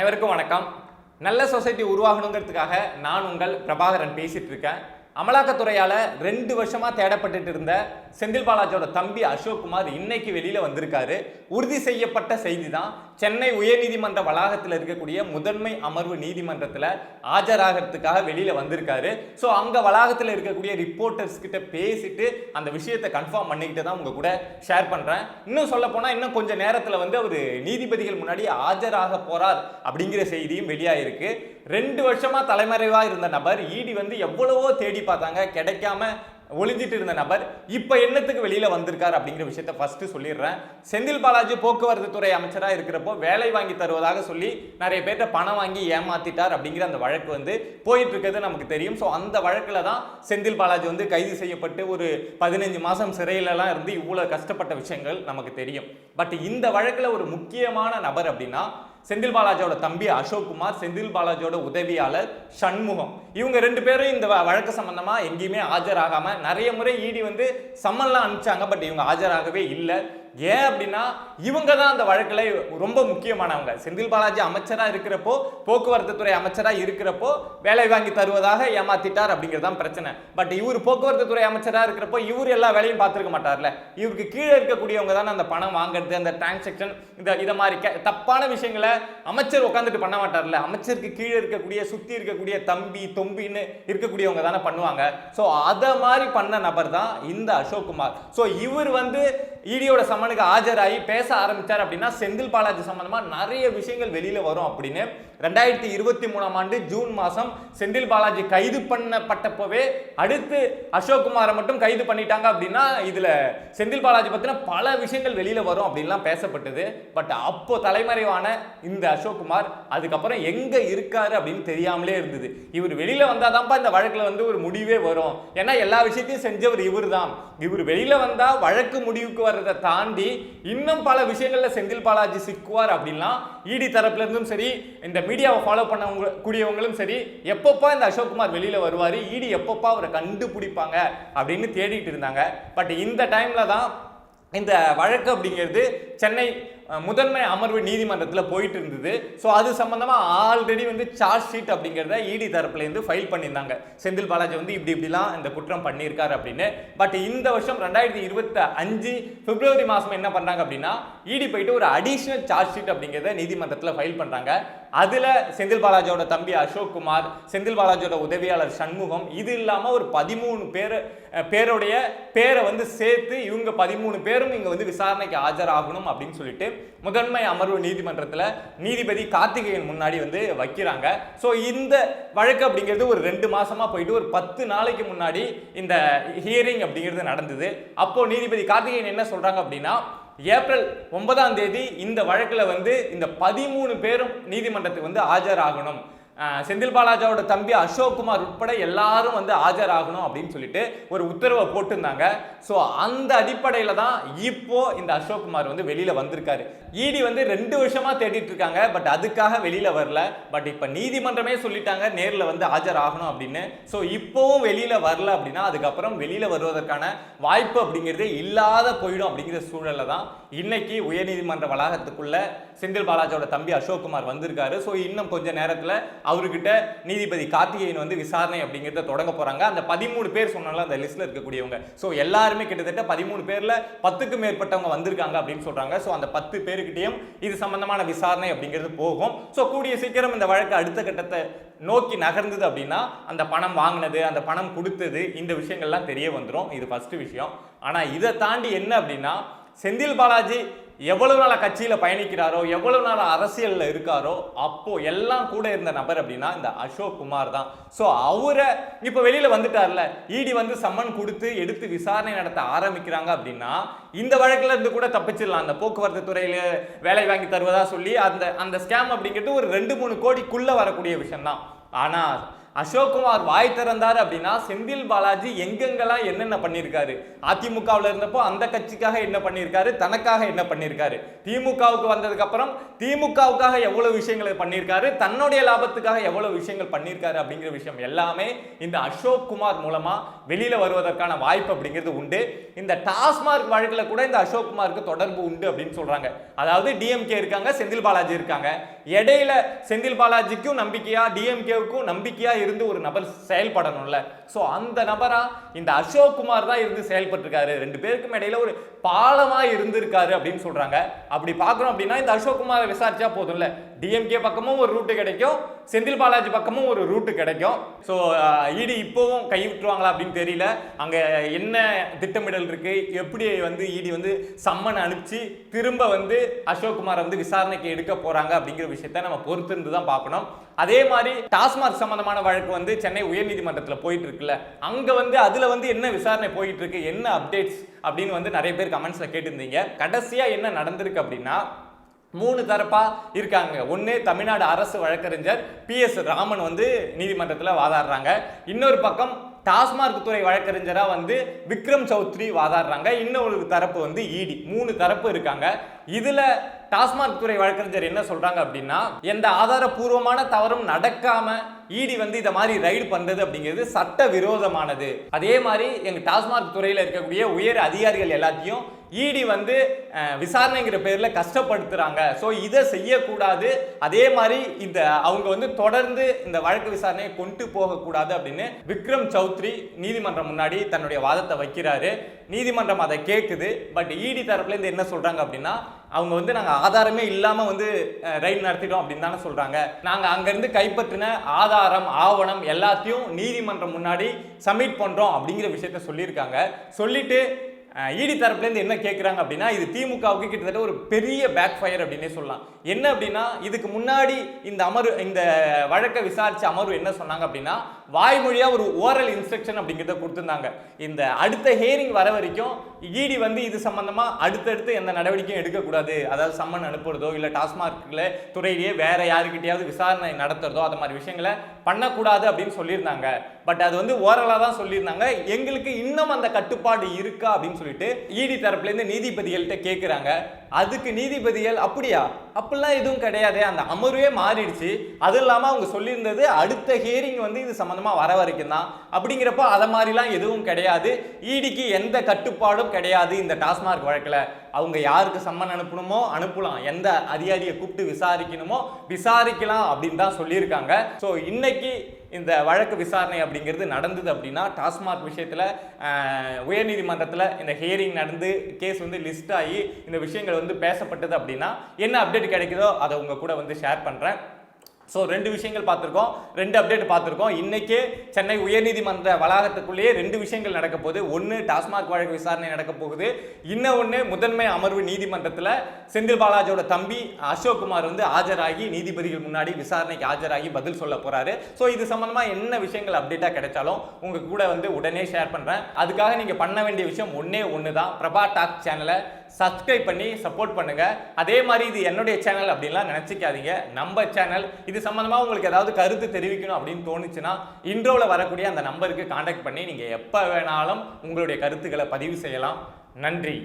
அனைவருக்கும் வணக்கம். நல்ல சொசைட்டி உருவாகணுங்கிறதுக்காக நான் உங்கள் பிரபாகரன் பேசிட்டு இருக்கேன். அமலாக்கத்துறையால 2 வருஷமா தேடப்பட்டு இருந்த செந்தில் பாலாஜியோட தம்பி அசோக்குமார் இன்னைக்கு வெளியில வந்திருக்காரு. உறுதி செய்யப்பட்ட செய்தி தான். சென்னை உயர்நீதிமன்ற வளாகத்தில் இருக்கக்கூடிய முதன்மை அமர்வு நீதிமன்றத்தில் ஆஜராகிறதுக்காக வெளியில வந்திருக்காரு. ஸோ அங்க வளாகத்தில் இருக்கக்கூடிய ரிப்போர்ட்டர்ஸ் கிட்ட பேசிட்டு அந்த விஷயத்தை கன்ஃபார்ம் பண்ணிக்கிட்டு தான் உங்க கூட ஷேர் பண்றேன். இன்னும் சொல்ல போனா இன்னும் கொஞ்சம் நேரத்தில் வந்து அவர் நீதிபதிகள் முன்னாடி ஆஜராக போறார் அப்படிங்கிற செய்தியும் வெளியாயிருக்கு. 2 வருஷமா தலைமறைவா இருந்த நபர் இடி வந்து எவ்வளவோ தேடி பார்த்தாங்க, கிடைக்காம ஒளிஞ்சிட்டு இருந்த நபர் இப்ப என்னத்துக்கு வெளியில வந்திருக்கார் அப்படிங்கிற விஷயத்தை ஃபர்ஸ்ட் சொல்லிடுறேன். செந்தில் பாலாஜி போக்குவரத்து துறை அமைச்சராக இருக்கிறப்போ வேலை வாங்கி தருவதாக சொல்லி நிறைய பேர்ட்ட பணம் வாங்கி ஏமாத்திட்டார் அப்படிங்கிற அந்த வழக்கு வந்து போயிட்டு இருக்கிறது நமக்கு தெரியும். ஸோ அந்த வழக்கில் தான் செந்தில் பாலாஜி வந்து கைது செய்யப்பட்டு ஒரு 15 மாசம் சிறையிலலாம் இருந்து இவ்வளவு கஷ்டப்பட்ட விஷயங்கள் நமக்கு தெரியும். பட் இந்த வழக்கில் ஒரு முக்கியமான நபர் அப்படின்னா செந்தில் பாலாஜியோட தம்பி அசோக்குமார், செந்தில் பாலாஜியோட உதவியாளர் சண்முகம். இவங்க 2 பேரும் இந்த வழக்கு சம்பந்தமா எங்கேயுமே ஆஜராகாம நிறைய முறை இடி வந்து சம்மன்லாம் அனுப்பிச்சாங்க. பட் இவங்க ஆஜராகவே இல்லை. ஏன் அப்படின்னா இவங்க தான் அந்த வழக்கில் ரொம்ப முக்கியமானவங்க. செந்தில் பாலாஜி அமைச்சரா இருக்கிறப்போ, போக்குவரத்து துறை அமைச்சரா இருக்கிறப்போ வேலை வாங்கி தருவதாக ஏமாத்திட்டார் அப்படிங்கிறதான் பிரச்சனை. பட் இவர் போக்குவரத்து துறை அமைச்சரா இருக்கிறப்போ இவர் எல்லா வேலையும் பார்த்துருக்க மாட்டார்ல. இவருக்கு கீழே இருக்கக்கூடியவங்க தானே அந்த பணம் வாங்குறது, அந்த டிரான்சாக்ஷன், இதை மாதிரி தப்பான விஷயங்களை அமைச்சர் உட்காந்துட்டு பண்ண மாட்டார்ல. அமைச்சருக்கு கீழே இருக்கக்கூடிய சுத்தி இருக்கக்கூடிய தம்பி தொம்பின்னு இருக்கக்கூடியவங்க தானே பண்ணுவாங்க. ஸோ அதை மாதிரி பண்ண நபர் தான் இந்த அசோக்குமார். ஸோ இவர் வந்து இடியோட சம்மனுக்கு ஆஜராகி பேச ஆரம்பிச்சார் அப்படின்னா செந்தில் பாலாஜி சம்பந்தமா நிறைய விஷயங்கள் வெளியில வரும் அப்படின்னு 2023ஆம் ஆண்டு ஜூன் மாசம் செந்தில் பாலாஜி கைது பண்ணப்பட்டப்பவே அடுத்து அசோக்குமாரை மட்டும் கைது பண்ணிட்டாங்க அப்படின்னா இதுல செந்தில் பாலாஜி பத்தின பல விஷயங்கள் வெளியில வரும் அப்படின்லாம் பேசப்பட்டது. பட் அப்போ தலைமறைவான இந்த அசோக்குமார் அதுக்கப்புறம் எங்க இருக்காரு அப்படின்னு தெரியாமலே இருந்தது. இவர் வெளியில வந்தாதான்ப்பா இந்த வழக்குல வந்து ஒரு முடிவே வரும். ஏன்னா எல்லா விஷயத்தையும் செஞ்சவர் இவர் தான். இவர் வெளியில வந்தா வழக்கு முடிவுக்கு வர்றதை தாண்டி இன்னும் பல விஷயங்கள்ல செந்தில் பாலாஜி சிக்குவார் அப்படின்னா இடி தரப்புல இருந்தும் சரி, இந்த மீடியாவை ஃபாலோ பண்ண கூடியவங்களும் சரி, எப்பப்பா இந்த அசோக்குமார் வெளியில வருவாரு, இடி எப்பப்பா அவரை கண்டுபிடிப்பாங்க அப்படின்னு தேடிட்டு இருந்தாங்க. பட் இந்த டைம்ல தான் இந்த வழக்கு அப்படிங்கிறது சென்னை முதன்மை அமர்வு நீதிமன்றத்தில் போயிட்டு இருந்தது. ஸோ அது சம்பந்தமா ஆல்ரெடி வந்து சார்ஜ் ஷீட் அப்படிங்கிறத இடி தரப்புல இருந்து ஃபைல் பண்ணியிருந்தாங்க. செந்தில் பாலாஜி வந்து இப்படிலாம் இந்த குற்றம் பண்ணியிருக்காரு அப்படின்னு. பட் இந்த வருஷம் 2025 பிப்ரவரி மாசம் என்ன பண்றாங்க அப்படின்னா இடி போயிட்டு ஒரு அடிஷனல் சார்ஜ் ஷீட் அப்படிங்கிறத நீதிமன்றத்தில் ஃபைல் பண்றாங்க. அதுல செந்தில் பாலாஜியோட தம்பி அசோக்குமார், செந்தில் பாலாஜியோட உதவியாளர் சண்முகம், இது இல்லாம ஒரு 13 பேருடைய பேரை வந்து சேர்த்து இவங்க 13 பேரும் இங்க வந்து விசாரணைக்கு ஆஜராகணும் அப்படின்னு சொல்லிட்டு முதன்மை அமர்வு நீதிமன்றத்தில் நீதிபதி கார்த்திகேயன் முன்னாடி வந்து வைக்கிறாங்க. ஸோ இந்த வழக்கு அப்படிங்கிறது ஒரு 2 மாசமா போயிட்டு ஒரு 10 நாளைக்கு முன்னாடி இந்த ஹியரிங் அப்படிங்கிறது நடந்தது. அப்போ நீதிபதி கார்த்திகேயன் என்ன சொல்றாங்க அப்படின்னா ஏப்ரல் 9ஆம் தேதி இந்த வழக்கில் வந்து இந்த 13 பேரும் நீதிமன்றத்துக்கு வந்து ஆஜராகணும், செந்தில் பாலாஜியோட தம்பி அசோக்குமார் உட்பட எல்லாரும் வந்து ஆஜராகணும் அப்படின்னு சொல்லிட்டு ஒரு உத்தரவை போட்டிருந்தாங்க. ஸோ அந்த அடிப்படையில தான் இப்போ இந்த அசோக்குமார் வந்து வெளியில வந்திருக்காரு. இடி வந்து 2 வருஷமா தேடிட்டு இருக்காங்க. பட் அதுக்காக வெளியில வரல. பட் இப்ப நீதிமன்றமே சொல்லிட்டாங்க நேர்ல வந்து ஆஜராகணும் அப்படின்னு. ஸோ இப்போவும் வெளியில வரல அப்படின்னா அதுக்கப்புறம் வெளியில வருவதற்கான வாய்ப்பு அப்படிங்கிறதே இல்லாத போயிடும் அப்படிங்கிற சூழல்ல தான் இன்னைக்கு உயர்நீதிமன்ற வளாகத்துக்குள்ள செந்தில் பாலாஜியோட தம்பி அசோக்குமார் வந்திருக்காரு. ஸோ இன்னும் கொஞ்ச நேரத்தில் அவர்கிட்ட நீதிபதி கார்த்திகேயன் வந்து விசாரணை அப்படிங்கிறத தொடங்க போறாங்க. அந்த 13 பேர் சொன்னால அந்த லிஸ்ட்ல இருக்கக்கூடியவங்க, ஸோ எல்லாருமே கிட்டத்தட்ட 13 பேர்ல 10க்கு மேற்பட்டவங்க வந்திருக்காங்க அப்படின்னு சொல்றாங்க. ஸோ அந்த 10 பேருக்கிட்டையும் இது சம்பந்தமான விசாரணை அப்படிங்கிறது போகும். ஸோ கூடிய சீக்கிரம் இந்த வழக்கு அடுத்த கட்டத்தை நோக்கி நகர்ந்தது அப்படின்னா அந்த பணம் வாங்கினது, அந்த பணம் கொடுத்தது, இந்த விஷயங்கள்லாம் தெரிய வந்துடும். இது ஃபர்ஸ்ட் விஷயம். ஆனா இதை தாண்டி என்ன அப்படின்னா செந்தில் பாலாஜி எவ்வளவு நாள் கட்சியில பயணிக்கிறாரோ, எவ்வளவு நாள் அரசியல்ல இருக்காரோ, அப்போ எல்லாம் கூட இருந்த நபர் அப்படின்னா இந்த அசோக்குமார் தான். ஸோ அவரை இப்போ வெளியில வந்துட்டார்ல, இடி வந்து சம்மன் கொடுத்து எடுத்து விசாரணை நடத்த ஆரம்பிக்கிறாங்க அப்படின்னா இந்த வழக்குல இருந்து கூட தப்பிச்சிடலாம். அந்த போக்குவரத்து துறையில வேலை வாங்கி தருவதா சொல்லி அந்த ஸ்கேம் அப்படிங்கிறது ஒரு 2-3 கோடிக்குள்ள வரக்கூடிய விஷயம் தான். ஆனா அசோக்குமார் வாய் திறந்தாரு அப்படின்னா செந்தில் பாலாஜி எங்கெங்கெல்லாம் என்னென்ன பண்ணியிருக்காரு, அதிமுகவில் இருந்தப்போ அந்த கட்சிக்காக என்ன பண்ணியிருக்காரு, தனக்காக என்ன பண்ணியிருக்காரு, திமுகவுக்கு வந்ததுக்கு அப்புறம் திமுகவுக்காக எவ்வளவு விஷயங்களை பண்ணியிருக்காரு, தன்னுடைய லாபத்துக்காக எவ்வளவு விஷயங்கள் பண்ணியிருக்காரு அப்படிங்கிற விஷயம் எல்லாமே இந்த அசோக் குமார் மூலமா வெளியில வருவதற்கான வாய்ப்பு அப்படிங்கிறது உண்டு. இந்த டாஸ்மார்க் வழக்கில் கூட இந்த அசோக் குமாருக்கு தொடர்பு உண்டு அப்படின்னு சொல்றாங்க. அதாவது டிஎம்கே இருக்காங்க, செந்தில் பாலாஜி இருக்காங்க. இடையில செந்தில் பாலாஜிக்கும் நம்பிக்கையா டிஎம்கேவுக்கும் நம்பிக்கையா இருந்து ஒரு நபர் செயல்படணும்ல. சோ அந்த நபரா இந்த அசோக் குமார் தான் இருந்து செயல்பட்டிருக்காரு. ரெண்டு பேருக்கும் இடையில ஒரு பாலமா இருந்திருக்காரு அப்படின்னு சொல்றாங்க. அப்படி பார்க்கறோம் அப்படின்னா இந்த அசோக் குமாரை விசாரிச்சா போதும்ல, டிஎம்கே பக்கமும் ஒரு ரூட் கிடைக்கும், செந்தில் பாலாஜி பக்கமும் ஒரு ரூட் கிடைக்கும். ஸோ இடி இப்போவும் கை விட்டுருவாங்களா அப்படின்னு தெரியல. அங்க என்ன திட்டமிடல் இருக்கு, எப்படி வந்து இடி வந்து சம்மன் அனுப்பிச்சு திரும்ப வந்து அசோக் குமாரை வந்து விசாரணைக்கு எடுக்க போறாங்க அப்படிங்கிற விஷயத்த நம்ம பொறுத்திருந்து தான் பார்க்கணும். அதே மாதிரி டாஸ்மார்க் சம்பந்தமான வழக்கு வந்து சென்னை உயர்நீதிமன்றத்தில் போயிட்டு இருக்குல்ல, அங்க வந்து அதுல வந்து என்ன விசாரணை போயிட்டு இருக்கு, என்ன அப்டேட்ஸ் அப்படின்னு வந்து நிறைய பேர் கமெண்ட்ஸ்ல கேட்டிருந்தீங்க. கடைசியா என்ன நடந்திருக்கு அப்படின்னா 3 தரப்பா இருக்காங்க. ஒன்னு தமிழ்நாடு அரசு வழக்கறிஞர் PS ராமன் வந்து நீதிமன்றத்தில் வாதாடுறாங்க. இன்னொரு பக்கம் டாஸ்மார்க் துறை வழக்கறிஞரா வந்து விக்ரம் சௌத்ரி வாதாடுறாங்க. இன்னொரு தரப்பு வந்து இடி. 3 தரப்பு இருக்காங்க. இதுல டாஸ்மார்க் துறை வழக்கறிஞர் என்ன சொல்றாங்க அப்படின்னா, எந்த ஆதாரபூர்வமான தவறும் நடக்காம இடி வந்து இத மாதிரி ரைடு பண்றது அப்படிங்கிறது சட்ட விரோதமானது. அதே மாதிரி எங்க டாஸ்மார்க் துறையில இருக்கக்கூடிய உயர் அதிகாரிகள் எல்லாத்தையும் இடி வந்து விசாரணைங்கிற பேர்ல கஷ்டப்படுத்துறாங்க. ஸோ இதை செய்யக்கூடாது. அதே மாதிரி இந்த அவங்க வந்து தொடர்ந்து இந்த வழக்கு விசாரணையை கொண்டு போகக்கூடாது அப்படின்னு விக்ரம் சௌத்ரி நீதிமன்றம் முன்னாடி தன்னுடைய வாதத்தை வைக்கிறாரு. நீதிமன்றம் அதை கேட்குது. பட் இடி தரப்புல இருந்து என்ன சொல்றாங்க அப்படின்னா, அவங்க வந்து நாங்க ஆதாரமே இல்லாம வந்து ரைட் நடத்திட்டோம் அப்படின்னு தானே சொல்றாங்க. நாங்க அங்கிருந்து கைப்பற்றின ஆதாரம் ஆவணம் எல்லாத்தையும் நீதிமன்றம் முன்னாடி சப்மிட் பண்றோம் அப்படிங்கிற விஷயத்த சொல்லியிருக்காங்க. சொல்லிட்டு இடி தரப்புலேருந்து என்ன கேட்குறாங்க அப்படின்னா, இது திமுகவுக்கு கிட்டத்தட்ட ஒரு பெரிய பேக் ஃபயர் அப்படின்னே சொல்லலாம். என்ன அப்படின்னா, இதுக்கு முன்னாடி இந்த வழக்கை விசாரிச்ச அமர்வு என்ன சொன்னாங்க அப்படின்னா, வாய்மொழியா ஒரு ஓரல் இன்ஸ்ட்ரக்ஷன் அப்படிங்கிறத கொடுத்துருந்தாங்க. இந்த அடுத்த ஹியரிங் வர வரைக்கும் இடி வந்து இது சம்பந்தமா அடுத்தடுத்து எந்த நடவடிக்கையும் எடுக்கக்கூடாது. அதாவது சம்மன் அனுப்புறதோ இல்லை டாஸ்மார்க்ல துறையிலேயே வேற யாருக்கிட்டையாவது விசாரணை நடத்துறதோ அது மாதிரி விஷயங்களை பண்ணக்கூடாது அப்படின்னு சொல்லியிருந்தாங்க. பட் அது வந்து ஓரலாக தான் சொல்லியிருந்தாங்க. எங்களுக்கு இன்னும் அந்த கட்டுப்பாடு இருக்கா அப்படின்னு சொல்லிட்டு இடி தரப்புலேருந்து நீதிபதிகள்கிட்ட கேட்குறாங்க. அதுக்கு நீதிபதிகள் அப்படியா, அப்படிலாம் எதுவும் கிடையாது, அந்த அமர்வே மாறிடுச்சு, அது இல்லாமல் அவங்க சொல்லியிருந்தது அடுத்த ஹியரிங் வந்து இது சம்பந்தமா வர வரைக்கும் தான், அப்படிங்கிறப்போ அதை மாதிரிலாம் எதுவும் கிடையாது, இடிக்கு எந்த கட்டுப்பாடும் கிடையாது. இந்த டாஸ்மார்க் வழக்கில் அவங்க யாருக்கு சம்மன் அனுப்பணுமோ அனுப்பலாம், எந்த அதிகாரியை கூப்பிட்டு விசாரிக்கணுமோ விசாரிக்கலாம் அப்படின்னு தான் சொல்லியிருக்காங்க. ஸோ இன்னைக்கு இந்த வழக்கு விசாரணை அப்படிங்கிறது நடந்தது அப்படின்னா, டாஸ்மார்க் விஷயத்தில் உயர்நீதிமன்றத்தில் இந்த ஹியரிங் நடந்து கேஸ் வந்து லிஸ்ட் ஆகி இந்த விஷயங்கள் வந்து பேசப்பட்டது அப்படின்னா என்ன அப்டேட் கிடைக்குதோ அதை உங்க கூட வந்து ஷேர் பண்ணுறேன். ஸோ 2 விஷயங்கள் பார்த்துருக்கோம், 2 அப்டேட் பார்த்துருக்கோம். இன்னைக்கே சென்னை உயர்நீதிமன்ற வளாகத்துக்குள்ளேயே 2 விஷயங்கள் நடக்க போகுது. ஒன்று டாஸ்மார்க் வழக்கு விசாரணை நடக்க போகுது. இன்னொன்று முதன்மை அமர்வு நீதிமன்றத்தில் செந்தில் பாலாஜியோட தம்பி அசோக் குமார் வந்து ஆஜராகி நீதிபதிகள் முன்னாடி விசாரணைக்கு ஆஜராகி பதில் சொல்ல போறாரு. ஸோ இது சம்பந்தமா என்ன விஷயங்கள் அப்டேட்டாக கிடைச்சாலும் உங்க கூட வந்து உடனே ஷேர் பண்றேன். அதுக்காக நீங்க பண்ண வேண்டிய விஷயம் ஒன்று தான், பிரபா டாக் சேனலை சப்ஸ்கிரைப் பண்ணி சப்போர்ட் பண்ணுங்க. அதே மாதிரி இது என்னுடைய சேனல் அப்படின்லாம் நினைச்சிக்காதீங்க, நம்ம சேனல். இது சம்பந்தமா உங்களுக்கு ஏதாவது கருத்து தெரிவிக்கணும் அப்படின்னு தோணுச்சுன்னா இன்ட்ரோல வரக்கூடிய அந்த நம்பருக்கு கான்டாக்ட் பண்ணி நீங்க எப்ப வேணாலும் உங்களுடைய கருத்துக்களை பதிவு செய்யலாம். நன்றி.